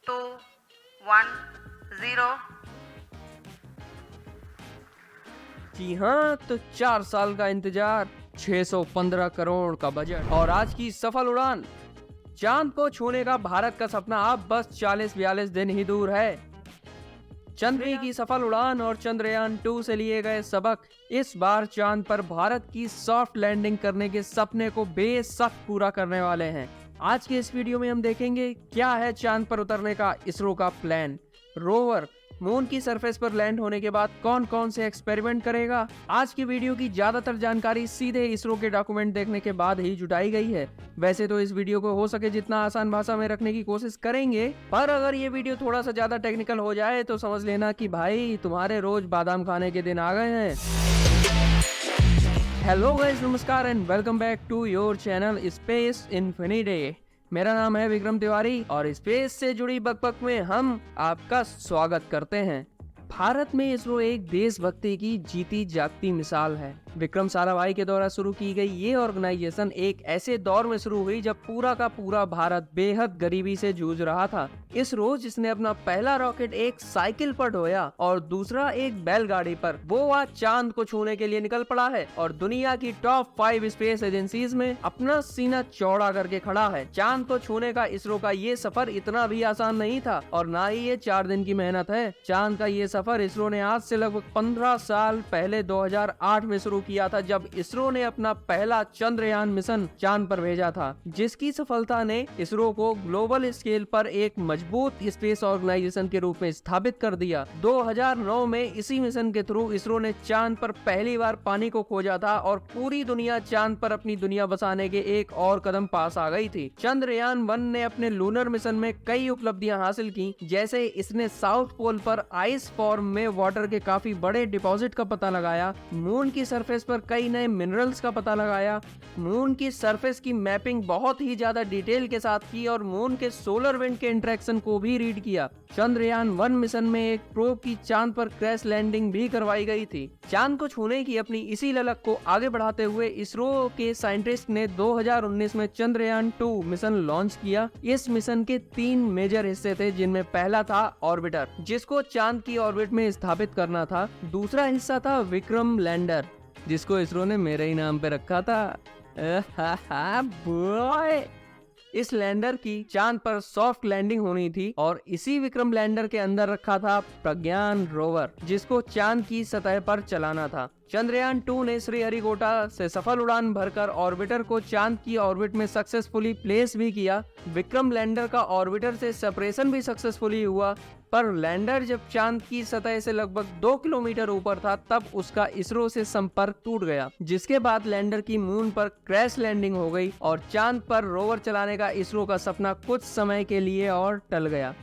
2, 1, 0। जी हाँ, तो 4 साल का इंतजार, 615 करोड़ का बजट और आज की सफल उड़ान। चांद को छूने का भारत का सपना अब बस 40-42 दिन ही दूर है। चंद्रयान की सफल उड़ान और चंद्रयान 2 से लिए गए सबक इस बार चांद पर भारत की सॉफ्ट लैंडिंग करने के सपने को बेसख्त पूरा करने वाले हैं। आज के इस वीडियो में हम देखेंगे क्या है चांद पर उतरने का इसरो का प्लान, रोवर मून की सरफेस पर लैंड होने के बाद कौन कौन से एक्सपेरिमेंट करेगा। आज की वीडियो की ज्यादातर जानकारी सीधे इसरो के डॉक्यूमेंट देखने के बाद ही जुटाई गई है। वैसे तो इस वीडियो को हो सके जितना आसान भाषा में रखने की कोशिश करेंगे, पर अगर ये वीडियो थोड़ा सा ज्यादा टेक्निकल हो जाए तो समझ लेना कि भाई तुम्हारे रोज बादाम खाने के दिन आ गए हैं। हेलो गाइस, नमस्कार and welcome back to your channel Space Infinity. मेरा नाम है विक्रम तिवारी और स्पेस से जुड़ी बकबक में हम आपका स्वागत करते हैं। भारत में इसरो एक देशभक्ति की जीती जागती मिसाल है। विक्रम साराभाई के द्वारा शुरू की गई ये ऑर्गेनाइजेशन एक ऐसे दौर में शुरू हुई जब पूरा का पूरा भारत बेहद गरीबी से जूझ रहा था। इस रोज जिसने अपना पहला रॉकेट एक साइकिल पर ढोया और दूसरा एक बैलगाड़ी पर, वो आज चांद को छूने के लिए निकल पड़ा है और दुनिया की टॉप 5 स्पेस एजेंसीज में अपना सीना चौड़ा करके खड़ा है। चांद को छूने का इसरो का ये सफर इतना भी आसान नहीं था और ना ही ये 4 दिन की मेहनत है। चांद का ये सफर इसरो ने आज से लगभग 15 साल पहले 2008 में शुरू किया था, जब इसरो ने अपना पहला चंद्रयान मिशन चांद पर भेजा था, जिसकी सफलता ने इसरो को ग्लोबल स्केल पर एक मजबूत स्पेस ऑर्गेनाइजेशन के रूप में स्थापित कर दिया। 2009 में इसी मिशन के थ्रू इसरो ने चांद पर पहली बार पानी को खोजा था और पूरी दुनिया चांद पर अपनी दुनिया बसाने के एक और कदम पास आ गई थी। चंद्रयान 1 ने अपने लूनर मिशन में कई उपलब्धियां हासिल की, जैसे इसने साउथ पोल पर आइस फॉर्म में वाटर के काफी बड़े डिपॉजिट का पता लगाया, मून की सरफेस पर कई नए मिनरल्स का पता लगाया, मून की सरफेस की मैपिंग बहुत ही ज्यादा डिटेल के साथ की और मून के सोलर विंड के इंटरेक्शन को भी रीड किया। चंद्रयान 1 मिशन में एक प्रोब की चांद पर क्रैश लैंडिंग भी करवाई गई थी। चांद को छूने की अपनी इसी ललक को आगे बढ़ाते हुए इसरो के साइंटिस्ट ने 2019 में चंद्रयान 2 मिशन लॉन्च किया। इस मिशन के 3 मेजर हिस्से थे, जिनमें पहला था ऑर्बिटर, जिसको चांद की ऑर्बिट में स्थापित करना था। दूसरा हिस्सा था विक्रम लैंडर, जिसको इसरो ने मेरे ही नाम पे रखा था। बॉय, इस लैंडर की चांद पर सॉफ्ट लैंडिंग होनी थी और इसी विक्रम लैंडर के अंदर रखा था प्रज्ञान रोवर, जिसको चांद की सतह पर चलाना था। चंद्रयान 2 ने श्रीहरिकोटा से सफल उड़ान भरकर ऑर्बिटर को चांद की ऑर्बिट में सक्सेसफुली प्लेस भी किया। विक्रम लैंडर का ऑर्बिटर से सेपरेशन भी सक्सेसफुली हुआ, पर लैंडर जब चांद की सतह से लगभग 2 किलोमीटर ऊपर था तब उसका इसरो से संपर्क टूट गया, जिसके बाद लैंडर की मून पर क्रैश लैंडिंग हो गई और चांद पर रोवर चलाने का इसरो का सपना कुछ समय के लिए और टल गया।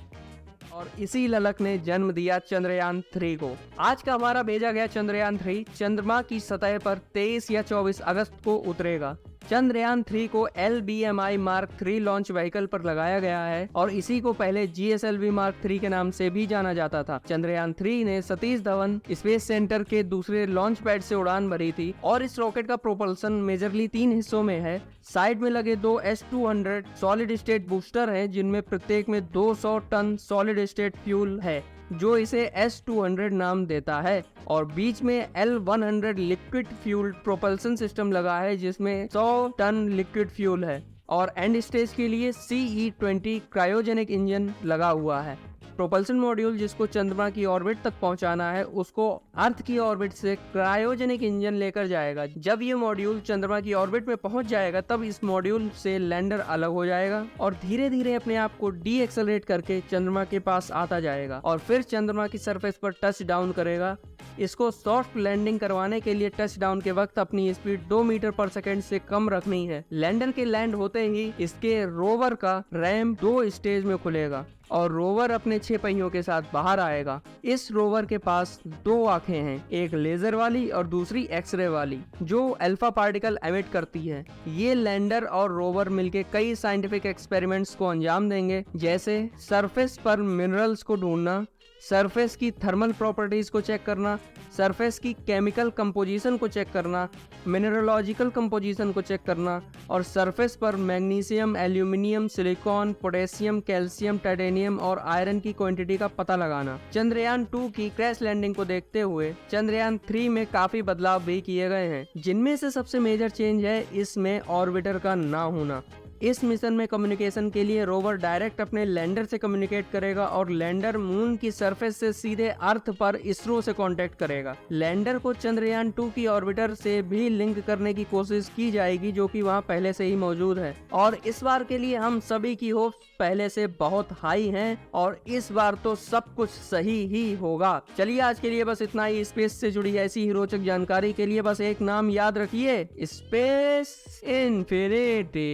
और इसी ललक ने जन्म दिया चंद्रयान 3 को। आज का हमारा भेजा गया चंद्रयान 3 चंद्रमा की सतह पर 23 या 24 अगस्त को उतरेगा। चंद्रयान 3 को LBMI मार्क 3 लॉन्च व्हीकल पर लगाया गया है और इसी को पहले GSLV मार्क 3 के नाम से भी जाना जाता था। चंद्रयान 3 ने सतीश धवन स्पेस सेंटर के दूसरे लॉन्च पैड से उड़ान भरी थी और इस रॉकेट का प्रोपल्सन मेजरली 3 हिस्सों में है। साइड में लगे 2 S-200 सॉलिड स्टेट बूस्टर हैं, जिनमें प्रत्येक में 200 टन सॉलिड स्टेट फ्यूल है, जो इसे S-200 नाम देता है, और बीच में L-100 liquid fuel propulsion system लगा है, जिसमें 100 टन लिक्विड फ्यूल है, और एंड स्टेज के लिए CE-20 क्रायोजेनिक इंजन लगा हुआ है। प्रोपल्सन मॉड्यूल जिसको चंद्रमा की ऑर्बिट तक पहुंचाना है, उसको अर्थ की ऑर्बिट से क्रायोजेनिक इंजन लेकर जाएगा। जब ये मॉड्यूल चंद्रमा की ऑर्बिट में पहुंच जाएगा तब इस मॉड्यूल से लैंडर अलग हो जाएगा और धीरे धीरे अपने आप को डी एक्सेलरेट करके चंद्रमा के पास आता जाएगा और फिर चंद्रमा की सरफेस पर टच डाउन करेगा। इसको सॉफ्ट लैंडिंग करवाने के लिए टच डाउन के वक्त अपनी स्पीड 2 मीटर पर सेकेंड से कम रखनी है। लैंडर के लैंड होते ही इसके रोवर का रैम 2 स्टेज में खुलेगा और रोवर अपने 6 पहियों के साथ बाहर आएगा। इस रोवर के पास 2 आंखें हैं, एक लेजर वाली और दूसरी एक्सरे वाली, जो अल्फा पार्टिकल एमिट करती है। ये लैंडर और रोवर मिलके कई साइंटिफिक एक्सपेरिमेंट्स को अंजाम देंगे, जैसे सरफेस पर मिनरल्स को ढूंढना, सरफेस की थर्मल प्रॉपर्टीज को चेक करना, सरफेस की केमिकल कंपोजिशन को चेक करना, मिनरलॉजिकल कंपोजिशन को चेक करना और सरफेस पर magnesium, aluminium, silicon, potassium, calcium, titanium और आयरन की क्वांटिटी का पता लगाना। चंद्रयान 2 की क्रैश लैंडिंग को देखते हुए चंद्रयान 3 में काफी बदलाव भी किए गए हैं, जिनमें से सबसे मेजर चेंज है इसमें ऑर्बिटर का ना होना। इस मिशन में कम्युनिकेशन के लिए रोवर डायरेक्ट अपने लैंडर से कम्युनिकेट करेगा और लैंडर मून की सरफेस से सीधे अर्थ पर इसरो से कांटेक्ट करेगा। लैंडर को चंद्रयान 2 की ऑर्बिटर से भी लिंक करने की कोशिश की जाएगी, जो कि वहां पहले से ही मौजूद है। और इस बार के लिए हम सभी की होप्स पहले से बहुत हाई हैं और इस बार तो सब कुछ सही ही होगा। चलिए आज के लिए बस इतना ही। स्पेस से जुड़ी ऐसी ही रोचक जानकारी के लिए बस एक नाम याद रखिए, स्पेस इन्फिनिटी।